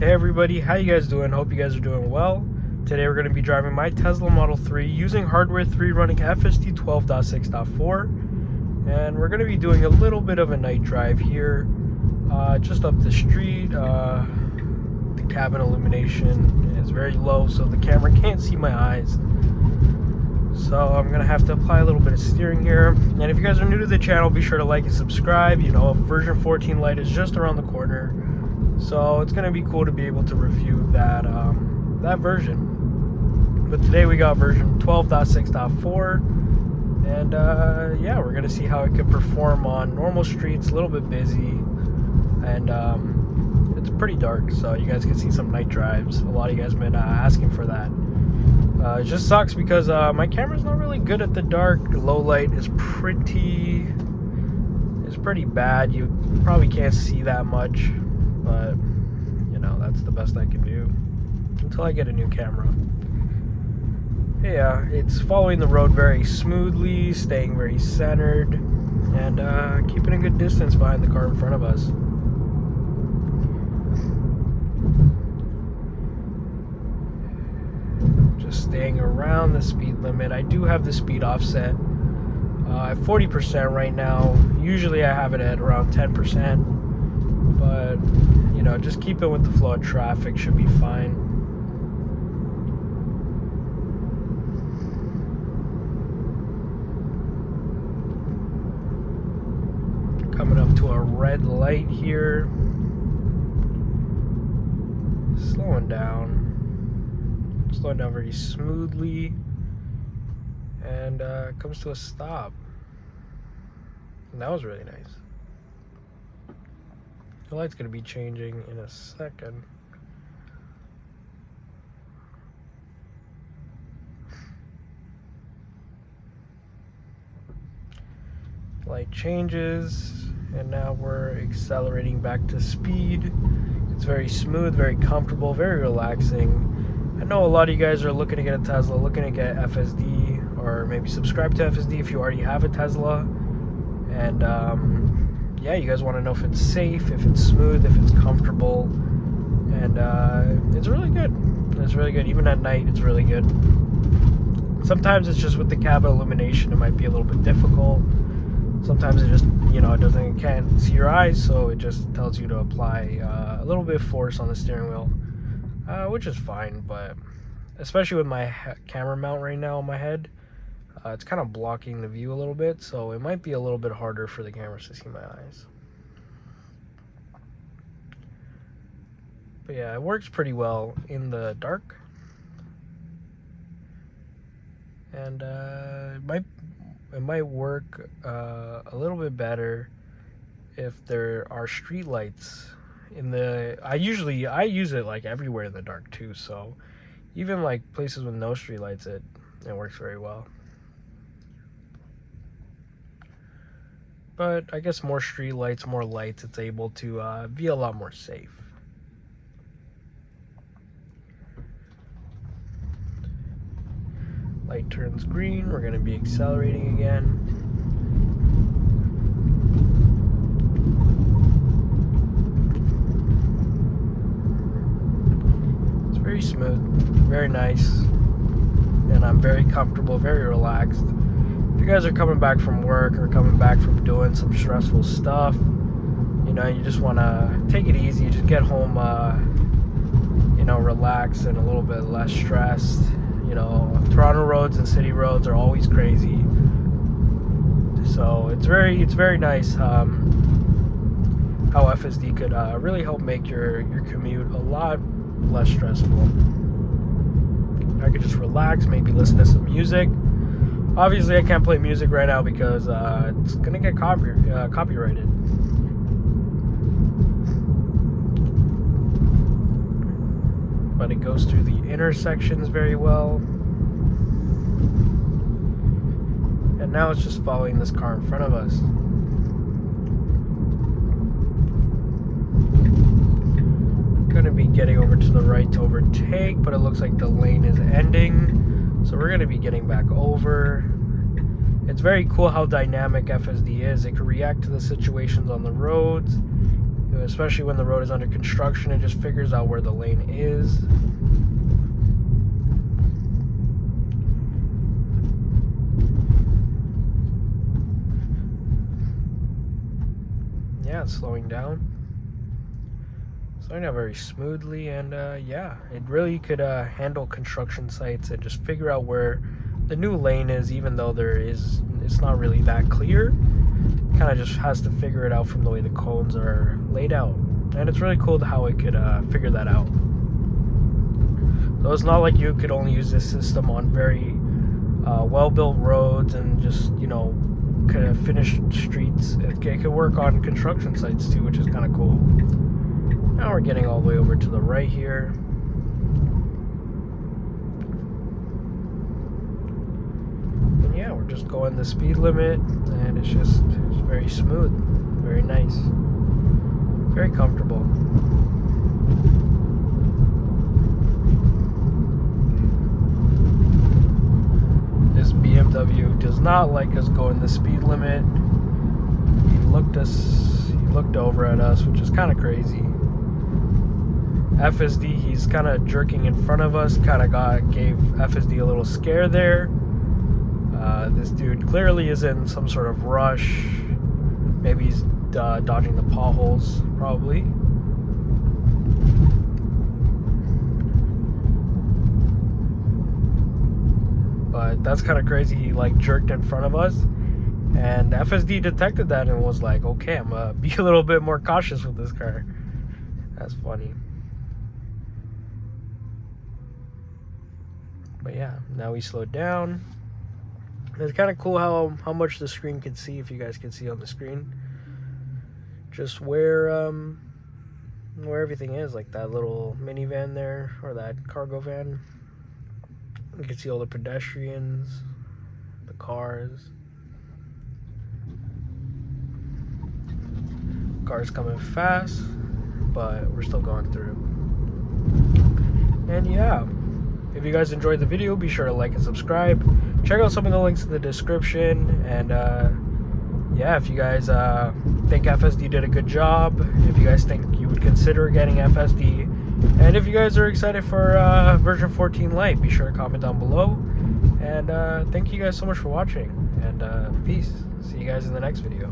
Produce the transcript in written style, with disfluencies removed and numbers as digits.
Hey everybody, how you guys doing? Hope you guys are doing well. Today we're going to be driving my Tesla Model 3 using hardware 3 running FSD 12.6.4, and we're going to be doing a little bit of a night drive here, just up the street. The cabin illumination is very low, so the camera can't see my eyes. So I'm going to have to apply a little bit of steering here. And if you guys are new to the channel, be sure to like and subscribe. You know, version 14 Lite is just around the corner. So it's going to be cool to be able to review that that version. But today we got version 12.6.4, and yeah, we're going to see how it could perform on normal streets, a little bit busy, and it's pretty dark, so you guys can see some night drives. A lot of you guys have been asking for that. It just sucks because my camera's not really good at the dark. Low light is pretty bad. You probably can't see that much. But, you know, that's the best I can do until I get a new camera. Yeah, it's following the road very smoothly, staying very centered, and keeping a good distance behind the car in front of us. Just staying around the speed limit. I do have the speed offset at 40% right now. Usually I have it at around 10%. But, you know, just keep it with the flow of traffic, should be fine. Coming up to a red light here. Slowing down very smoothly, and comes to a stop. And that was really nice. The light's going to be changing in a second. Light changes, and now we're accelerating back to speed. It's very smooth, very comfortable, very relaxing. I know a lot of you guys are looking to get a Tesla, looking to get FSD, or maybe subscribe to FSD if you already have a Tesla. And yeah, you guys want to know if it's safe, if it's smooth, if it's comfortable, and it's really good. It's really good. Even at night, it's really good. Sometimes it's just with the cabin illumination, it might be a little bit difficult. Sometimes it just, you know, it can't see your eyes, so it just tells you to apply a little bit of force on the steering wheel, which is fine. But especially with my camera mount right now on my head, it's kind of blocking the view a little bit, so it might be a little bit harder for the cameras to see my eyes. But yeah, it works pretty well in the dark. And it might work a little bit better if there are street lights in the... I use it like everywhere in the dark too, so even like places with no street lights, it works very well. But I guess more street lights, more lights, it's able to be a lot more safe. Light turns green, we're going to be accelerating again. It's very smooth, very nice, and I'm very comfortable, very relaxed. If you guys are coming back from work or coming back from doing some stressful stuff, you know, you just want to take it easy, just get home, you know, relax and a little bit less stressed. You know, Toronto roads and city roads are always crazy, so it's very nice how FSD could really help make your commute a lot less stressful. I could just relax, maybe listen to some music. Obviously, I can't play music right now because it's gonna get copyrighted. But it goes through the intersections very well. And now it's just following this car in front of us. Gonna be getting over to the right to overtake, but it looks like the lane is ending. So we're going to be getting back over. It's very cool how dynamic FSD is. It can react to the situations on the roads, especially when the road is under construction. It just figures out where the lane is. Yeah, it's slowing down. Slowing down very smoothly, and yeah, it really could handle construction sites and just figure out where the new lane is, even though it's not really that clear. Kind of just has to figure it out from the way the cones are laid out, and it's really cool how it could figure that out. So it's not like you could only use this system on very well-built roads and just, you know, kind of finished streets. It could work on construction sites too, which is kind of cool. Now we're getting all the way over to the right here. And yeah, we're just going the speed limit, and it's very smooth, very nice, very comfortable. This BMW does not like us going the speed limit. He looked over at us, which is kind of crazy. FSD, he's kind of jerking in front of us, gave FSD a little scare there. This dude clearly is in some sort of rush. Maybe he's dodging the potholes, probably. But that's kind of crazy. He like jerked in front of us, and FSD detected that and was like, okay, I'm gonna be a little bit more cautious with this car. That's funny. But yeah, now we slowed down. It's kind of cool how much the screen can see, if you guys can see on the screen, just where everything is, like that little minivan there, or that cargo van. You can see all the pedestrians, the cars coming fast, but we're still going through. And yeah, if you guys enjoyed the video, be sure to like and subscribe. Check out some of the links in the description. And yeah, if you guys think FSD did a good job, if you guys think you would consider getting FSD, and if you guys are excited for version 14 Lite, be sure to comment down below. And thank you guys so much for watching, and peace. See you guys in the next video.